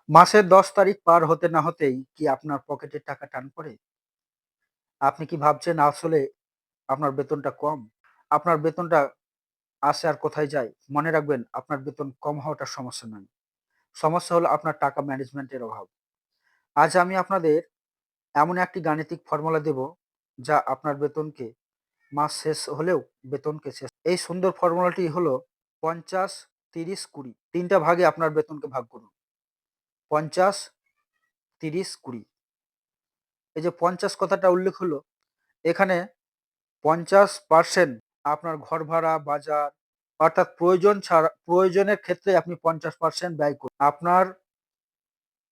মাসের ১০ তারিখ পার হতে না হতেই কি আপনার পকেটে টাকা টান পড়ে? আপনি কি ভাবছেন আসলে আপনার বেতনটা কম? আপনার বেতনটা আসে আর কোথায় যায়? মনে রাখবেন আপনার বেতন কম হওয়াটা সমস্যা নয়। সমস্যা হলো আপনার টাকা ম্যানেজমেন্টের অভাব। আজ আমি আপনাদের এমন একটি গাণিতিক ফর্মুলা দেব, যা আপনার বেতনকে মাস শেষ হলেও বেতনকে শেষ এই সুন্দর ফর্মুলাটি হলো ৫০, ৩০, ২০ ৩ টা ভাগে আপনার বেতনকে ভাগ করুন। ৫০, ৩০, ২০ এই যে ৫০ কথাটা উল্লেখ হলো, এখানে ৫০% আপনার ঘর ভাড়া, বাজার অর্থাৎ প্রয়োজনের ক্ষেত্রে আপনি ৫০% ব্যয় করুন। আপনার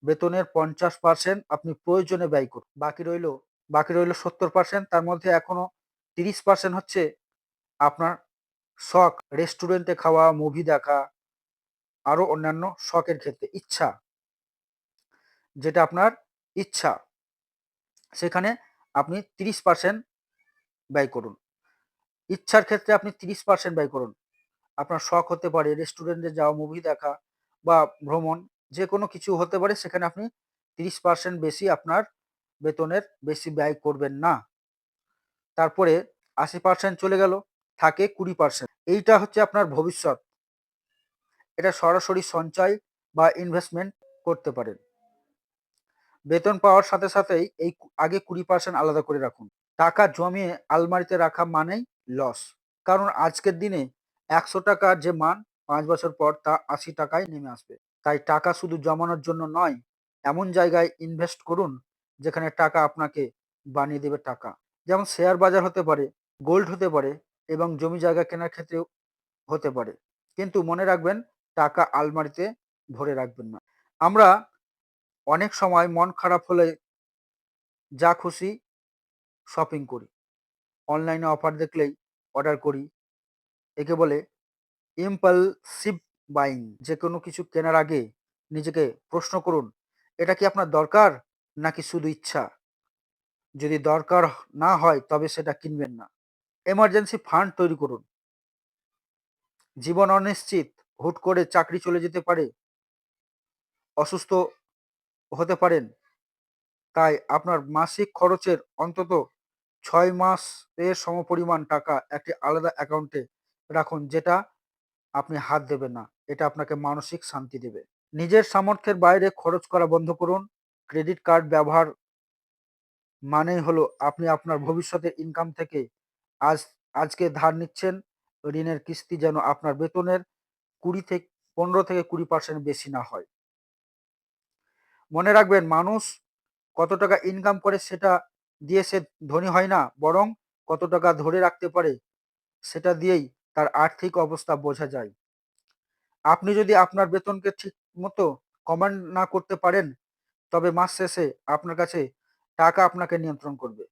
বেতনের ৫০% আপনি প্রয়োজনে ব্যয় করুন। বাকি রইল ৭০%, তার মধ্যে এখনো ৩০% হচ্ছে আপনার শখ, রেস্টুরেন্টে খাওয়া, মুভি দেখা, আরো অন্যান্য শখের ক্ষেত্রে ইচ্ছা, যেটা আপনার ইচ্ছা, সেখানে আপনি ৩০% ব্যয় করুন। ইচ্ছার ক্ষেত্রে আপনি ৩০% ব্যয় করুন। আপনার শখ হতে পারে রেস্টুরেন্টে যাওয়া, মুভি দেখা বা ভ্রমণ, যেকোনো কিছু হতে পারে, সেখানে আপনি ৩০% বেশি আপনার বেতনের বেশি ব্যয় করবেন না। তারপরে ৮০% চলে গেল, থাকে ২০%। এইটা হচ্ছে আপনার ভবিষ্যৎ। এটা সরাসরি সঞ্চয় বা ইনভেস্টমেন্ট করতে পারেন। বেতন পাওয়ার সাথে সাথেই আগে ২০% আলাদা করে রাখুন। টাকা জমিয়ে আলমারিতে রাখা মানেই লস। কারণ আজকের দিনে ৳১০০ যে মান ৫ বছর পর তা ৳৮০ নেমে আসবে। তাই টাকা শুধু জমানোর জন্য নয়, এমন জায়গায় ইনভেস্ট করুন যেখানে টাকা আপনাকে বানিয়ে দেবে টাকা। যেমন শেয়ার বাজার হতে পারে, গোল্ড হতে পারে এবং জমি জায়গা কেনার ক্ষেত্রেও হতে পারে। কিন্তু মনে রাখবেন, টাকা আলমারিতে ভরে রাখবেন না। আমরা অনেক সময় মন খারাপ হলে যা খুশি শপিং করি। অনলাইনে অফার দেখলেই অর্ডার করি। একে বলে ইম্পালসিভ বাইং। যেকোনো কিছু কেনার আগে নিজেকে প্রশ্ন করুন, এটা কি আপনার দরকার নাকি শুধু ইচ্ছা? যদি দরকার না হয় তবে সেটা কিনবেন না। এমার্জেন্সি ফান্ড তৈরি করুন। জীবন অনিশ্চিত, হুট করে চাকরি চলে যেতে পারে, অসুস্থ হতে পারেন। তাই আপনার মাসিক খরচের অন্তত ৬ মাসের সমপরিমাণ টাকা একটি আলাদা অ্যাকাউন্টে রাখুন, যেটা আপনি হাত দেবেন না। এটা আপনাকে মানসিক শান্তি দেবে। নিজের সামর্থ্যের বাইরে খরচ করা বন্ধ করুন। ক্রেডিট কার্ড ব্যবহার মানেই হলো আপনি আপনার ভবিষ্যতের ইনকাম থেকে আজ আজকে ধার নিচ্ছেন। ঋণের কিস্তি যেন আপনার বেতনের ১৫ থেকে ২০% বেশি না হয়। মনে রাখবেন, মানুষ কত টাকা ইনকাম করে সেটা দিয়ে সে ধনী হয় না, বরং কত টাকা ধরে রাখতে পারে সেটা দিয়েই তার আর্থিক অবস্থা বোঝা যায়। আপনি যদি আপনার বেতনকে ঠিক মতো কমান্ড না করতে পারেন, তবে মাস শেষে আপনার কাছে টাকা আপনাকে নিয়ন্ত্রণ করবে।